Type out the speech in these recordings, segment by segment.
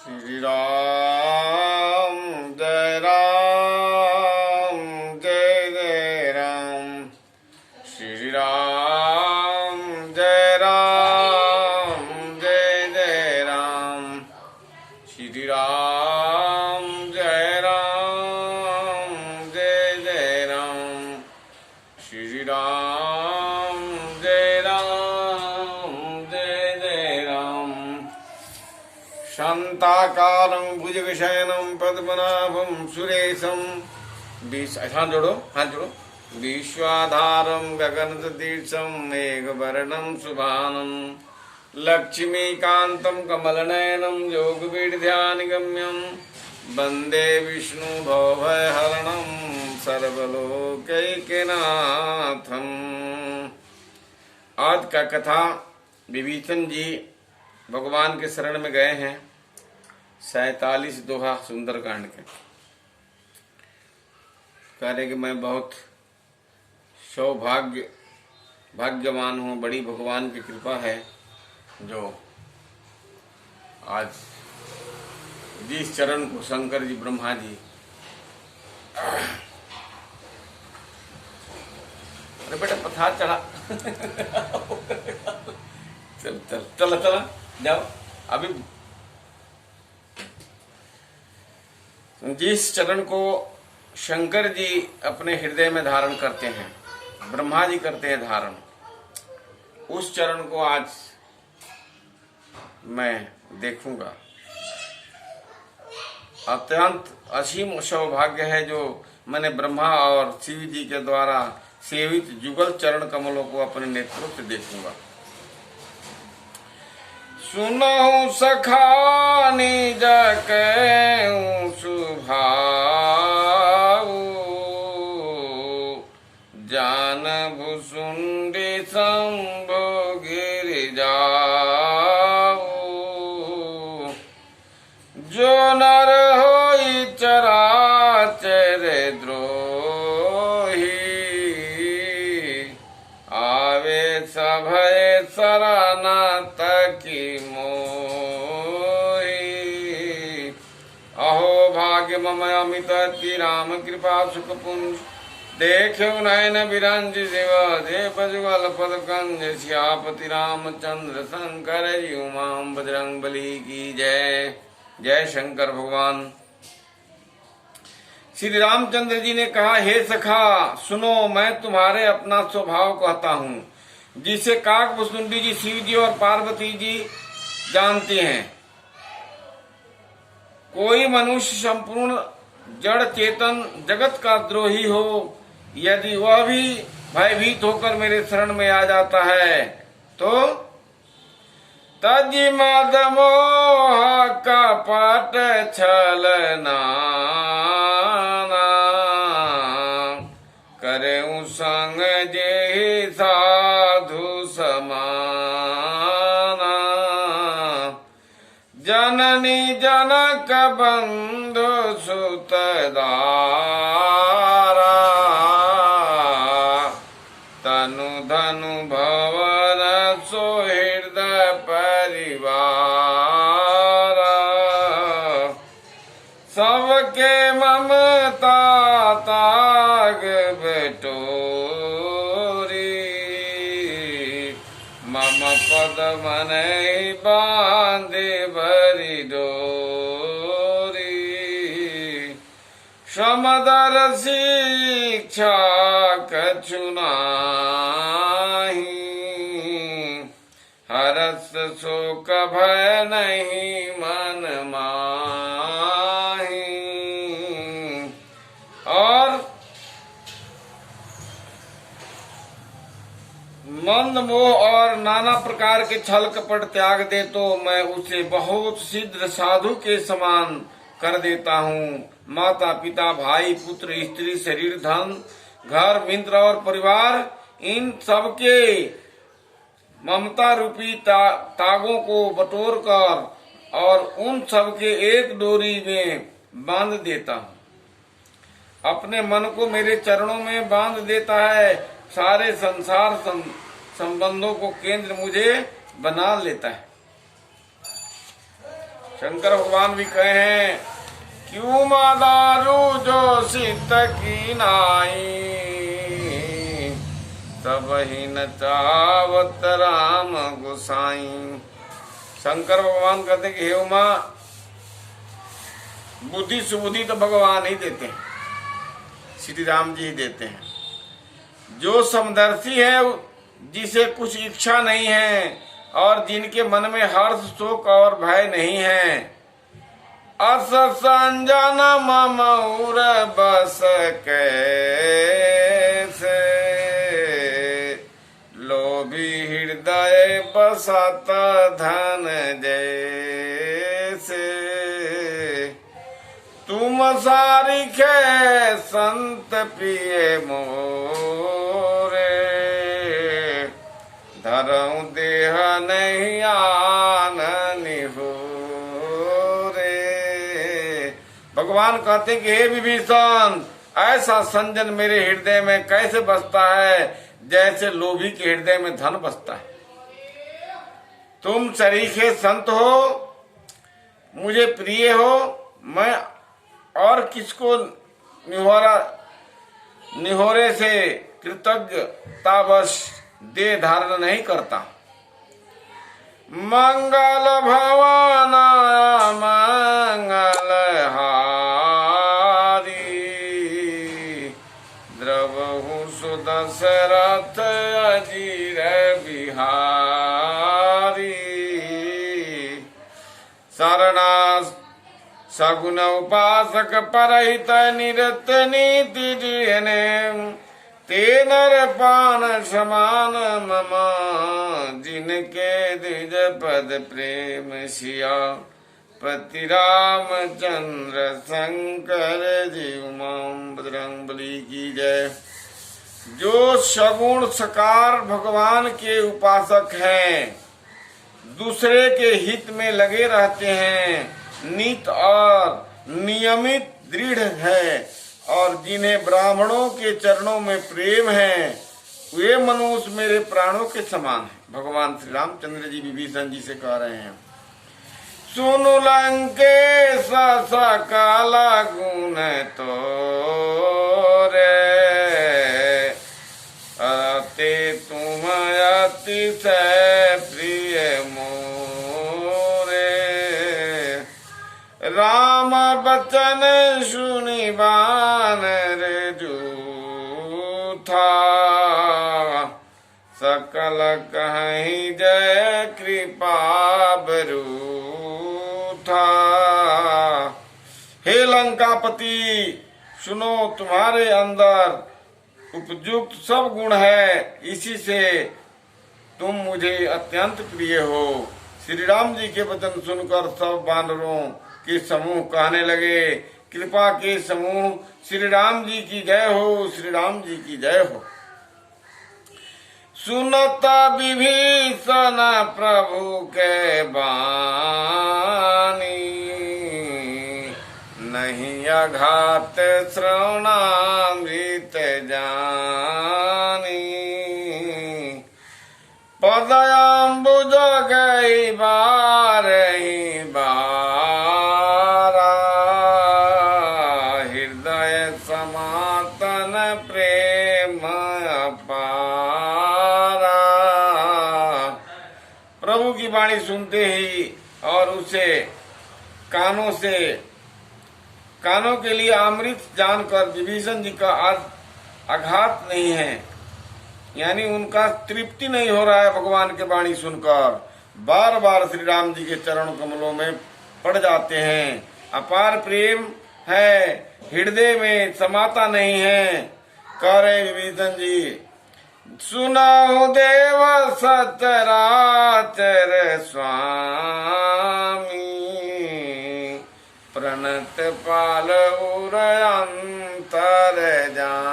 श्री राम जय राम जय जय राम। श्री राम जय राम जय जय राम। श्री राम जय राम जय जय राम। श्री राम जय राम जय जय राम। शांताकारं भुजगशयनं पद्मनाभं सुरेशं हाथ जोड़ो विश्वाधारं गगनसदृशं मेघवर्णं शुभानं लक्ष्मीकान्तं कमलनयनं योगविद्यानिगम्यं वन्दे विष्णु भवभयहरणं सर्वलोकैकनाथम्। आज का कथा विभीषण जी भगवान के शरण में गए हैं। 47 दोहा सुंदरकांड के कह रहे कि मैं बहुत भाग्यवान हूँ, बड़ी भगवान की कृपा है जो आज जिस चरण को शंकर जी ब्रह्मा जी अरे बेटा पथार चढ़ा चल चल चला चला जाओ। अभी जिस चरण को शंकर जी अपने हृदय में धारण करते हैं, ब्रह्मा जी करते हैं धारण, उस चरण को आज मैं देखूंगा। अत्यंत असीम सौभाग्य है जो मैंने ब्रह्मा और शिव जी के द्वारा सेवित जुगल चरण कमलों को अपने नेत्रों से देखूंगा। सुनहु सखा निज कहूं सुभाऊ, जान भुसुंडी शंभो गिर जाऊ। जो नर होई चराचर द्रोही, आवे सभय शरणत की मोही। अहो भाग्य मम अमित अति राम कृपा सुख पुंज, देखो नयन विरंज शिव देव जुगल पद कंज। श्यापति रामचंद्र शंकर उमाम बजरंग बली की जय। जय शंकर भगवान। श्री रामचंद्र जी ने कहा, हे सखा सुनो, मैं तुम्हारे अपना स्वभाव कहता हूँ जिसे काकभुसुंडी जी, शिव जी और पार्वती जी जानते हैं। कोई मनुष्य संपूर्ण जड़ चेतन जगत का द्रोही हो, यदि वह भी भयभीत होकर मेरे शरण में आ जाता है तो तजि मद मोह कपट छलना करें संग जे साधु समाना। जननी जनक बंधु सुतदारा, तनु धनु भवन सोहृदय परिवार। सबके ममता ताग बेटोरी, मम पद मन बांधे भरी डोरी। समदर शिक्षा कछु नाही, हरस शोक भय नहीं मन माही। और मंद मोह और नाना प्रकार के छल कपट त्याग दे तो मैं उसे बहुत शीघ्र साधु के समान कर देता हूँ। माता पिता भाई पुत्र स्त्री शरीर धन घर मित्र और परिवार, इन सबके ममता रूपी तागों को बटोर कर और उन सबके एक डोरी में बांध देता हूँ। अपने मन को मेरे चरणों में बांध देता है। सारे संसार संबंधों को केंद्र मुझे बना लेता है। शंकर भगवान भी कहे हैं, क्यों मादारू जो सीत की नाई, तब ही न चावत राम गोसाई। शंकर भगवान कहते कि हे उमा, बुद्धि सुबुद्धि तो भगवान ही देते हैं, श्री राम जी ही देते हैं। जो समदर्शी है, जिसे कुछ इच्छा नहीं है और जिनके मन में हर्ष शोक और भय नहीं है, अस संजन ममऊर बस कैसे, लोभी हृदय बसत धन जैसे, तुम सारिखे संत प्रिय मोरे, धरऊं देह नहीं आननि हो रे। भगवान कहते कि हे विभीषण, ऐसा संजन मेरे हृदय में कैसे बसता है जैसे लोभी के हृदय में धन बसता है। तुम सरीखे संत हो, मुझे प्रिय हो, मैं और किसको निहोरे से कृतज्ञतावश दे धारण नहीं करता। मंगल भवन मंगल हारी, द्रवहु सुदशरथ अजीर बिहारी, शरणा सगुन उपासक परहित निरत नीति जिहने, ते नर पान समान मम, जिनके द्विज पद प्रेम सिया, पति रामचंद्र शंकर जीव मां। बजरंग बली की जय। जो सगुण सकार भगवान के उपासक हैं, दूसरे के हित में लगे रहते हैं, नित और नियमित दृढ़ है, और जिन्हें ब्राह्मणों के चरणों में प्रेम है, वे मनुष्य मेरे प्राणों के समान है। भगवान श्री रामचंद्र जी विभीषण जी से कह रहे हैं, सुनु लंकेश सकल गुण तोरे, अते तुम अतिशय प्रिय मोरे, राम बचन सुनि बानर जूथा, सकल कहीं जय कृपा बरूथा। हे लंकापति, सुनो, तुम्हारे अंदर उपयुक्त सब गुण है, इसी से तुम मुझे अत्यंत प्रिय हो। श्री राम जी के वचन सुनकर सब वानरों के समूह कहने लगे, कृपा के समूह, श्री राम जी की जय हो, श्री राम जी की जय हो। सुनत विभीषण प्रभु के बानी, नहीं अघात श्रवणामृत जानी, पदयांबुज गई बारही बारा, हृदय समातन प्रेम अपारा। प्रभु की वाणी सुनते ही और उसे कानों के लिए अमृत जानकर विभीषण जी का आज आघात नहीं है, यानी उनका तृप्ति नहीं हो रहा है। भगवान के वाणी सुनकर बार बार श्री राम जी के चरण कमलों में पड़ जाते हैं। अपार प्रेम है, हृदय में समाता नहीं है। कह रहे विभीषण जी, सुनाओ देव सचराचर स्वामी, प्रणत पाल उर अंतर जामी,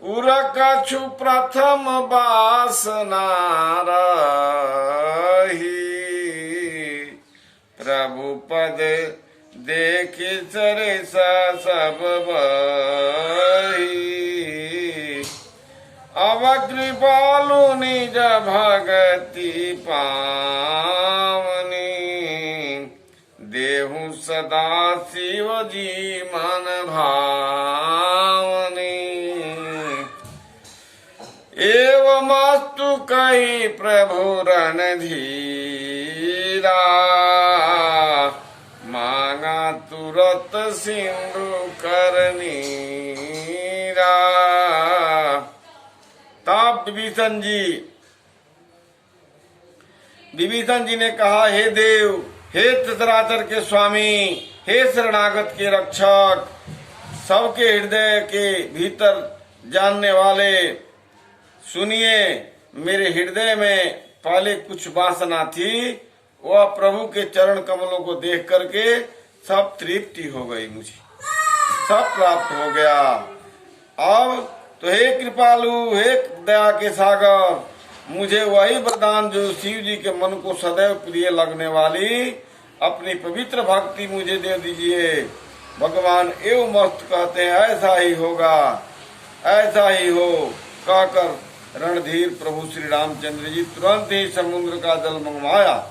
उर कछु प्रथम वासना रही, प्रभु पद देखि सरिस सब बही, अब कृपालु निज भगति पावनी, देहु सदा शिव जी मन भावनी। एवमस्तु कहि प्रभु रणधीरा, मांगा तुरत सिंधु करनीरा। तब विभीषण जी ने कहा, हे देव, हे चराचर के स्वामी, हे शरणागत के रक्षक, सबके हृदय के भीतर जानने वाले, सुनिए, मेरे हृदय में पहले कुछ वासना थी, वह प्रभु के चरण कमलों को देख करके सब तृप्ति हो गई, मुझे सब प्राप्त हो गया। अब तो हे कृपालु, हे दया के सागर, मुझे वही वरदान जो शिव जी के मन को सदैव प्रिय लगने वाली अपनी पवित्र भक्ति मुझे दे दीजिए। भगवान एवं मस्त कहते हैं, ऐसा ही होगा, ऐसा ही हो। कहकर रणधीर प्रभु श्री रामचंद्र जी तुरंत ही समुद्र का जल मंगवाया।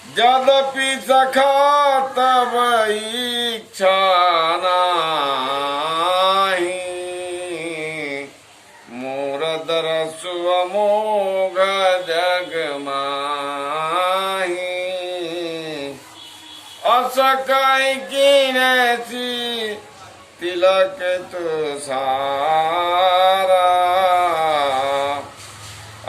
यद्यपि सखा तब इच्छा नाही, मोर दरसु अमोघ जग माही। असकै कीनसी तिलक तुषारा,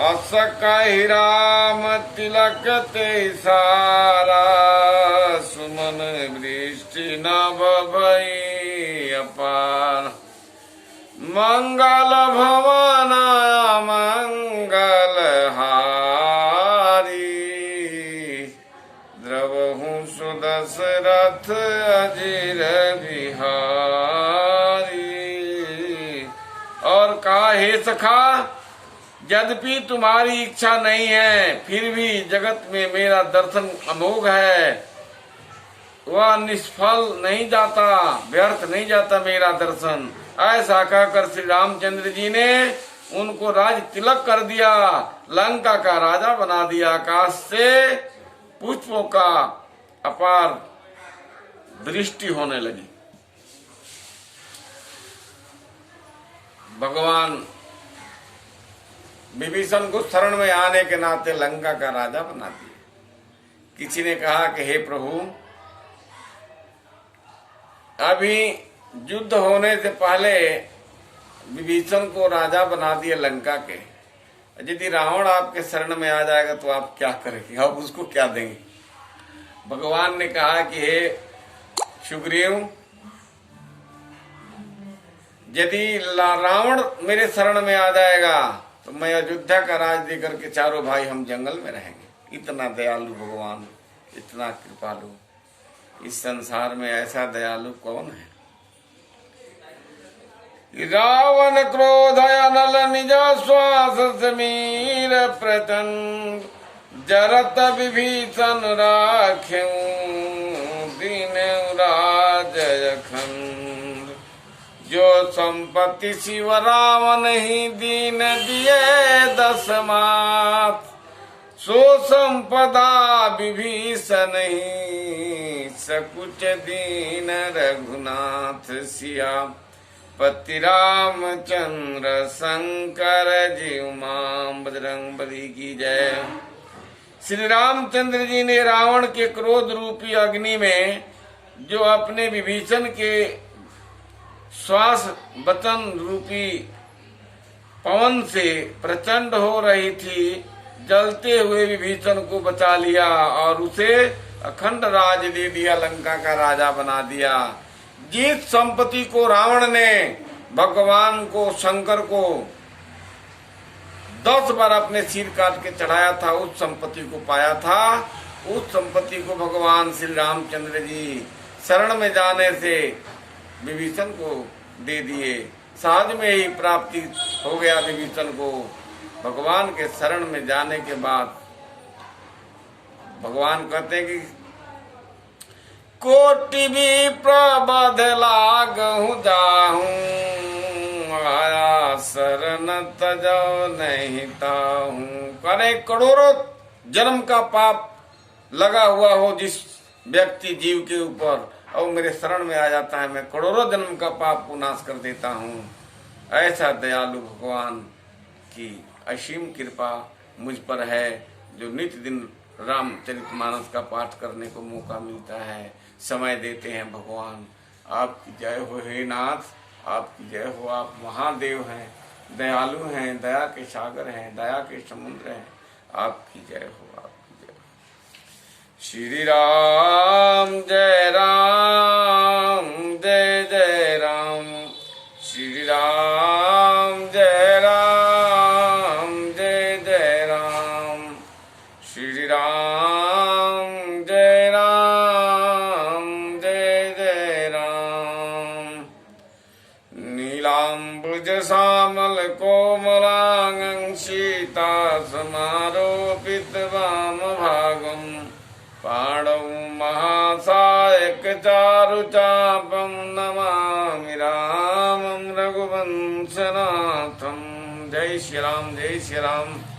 असकै राम तिलक ते सारा। सुमन वृष्टि नभ भई अपार, मंगल भवन मंगल हारी। द्रवहु सुदशरथ अजिर बिहारी। और कहा, हे सखा, यद्यपि तुम्हारी इच्छा नहीं है, फिर भी जगत में मेरा दर्शन अमोघ है, वह निष्फल नहीं जाता, व्यर्थ नहीं जाता मेरा दर्शन। ऐसा कहकर श्री रामचंद्र जी ने उनको राज तिलक कर दिया, लंका का राजा बना दिया। आकाश से पुष्पों का अपार दृष्टि होने लगी। भगवान विभीषण को शरण में आने के नाते लंका का राजा बना दिया। किसी ने कहा कि हे प्रभु, अभी युद्ध होने से पहले विभीषण को राजा बना दिया लंका के। यदि रावण आपके शरण में आ जाएगा तो आप क्या करेंगे, आप उसको क्या देंगे? भगवान ने कहा कि हे सुग्रीव, यदि रावण मेरे शरण में आ जाएगा तो मैं अयोध्या का राज देकर के चारों भाई हम जंगल में रहेंगे। इतना दयालु भगवान, इतना कृपालु, इस संसार में ऐसा दयालु कौन है? रावण क्रोध अनल निज श्वास समीर प्रचंड, जरत विभीषण राख्यं दीन राज अखंड। जो संपत्ति शिव रावण ही दीन दिए दस मात, सो संपदा विभीषण ही सकुच दीन रघुनाथ। सिया पति रामचंद्र शंकर जी उमाम बजरंग बली की जय। श्री रामचंद्र जी ने रावण के क्रोध रूपी अग्नि में जो अपने विभीषण के श्वास वचन रूपी पवन से प्रचंड हो रही थी, जलते हुए विभीषण को बचा लिया और उसे अखंड राज दे दिया, लंका का राजा बना दिया। जिस संपत्ति को रावण ने भगवान को, शंकर को 10 बार अपने सिर काट के चढ़ाया था, उस संपत्ति को पाया था। उस संपत्ति को भगवान श्री रामचंद्र जी शरण में जाने से विभीषण को दे दिए। सहज में ही प्राप्ति हो गया विभीषण को। भगवान के शरण में जाने के बाद भगवान कहते हैं कि कोटि भी प्रबध लागहु जाहूं, आया शरण तजो नहीं ताहू। करे करोड़ों जन्म का पाप लगा हुआ हो जिस व्यक्ति जीव के ऊपर, और मेरे शरण में आ जाता है, मैं करोड़ों जन्म का पाप को नाश कर देता हूँ। ऐसा दयालु भगवान की असीम कृपा मुझ पर है, जो नित्य दिन रामचरितमानस का पाठ करने को मौका मिलता है, समय देते हैं भगवान। आपकी जय हो हे नाथ, आपकी जय हो। आप महादेव हैं, दयालु हैं, दया के सागर हैं, दया के समुद्र हैं। आपकी जय हो, आपकी जय हो। श्री राम जय राम, जय जय राम। श्री राम जय राम, जय जय राम। श्री राम जय राम, जय जय राम। नीलाम्बुज श्यामल कोमलांगं सीता समारोपित वाम भागम। पाणौ महासायक चारु चापम नमामि रामं रघुवंशनाथम। जय श्री राम, जय श्री राम।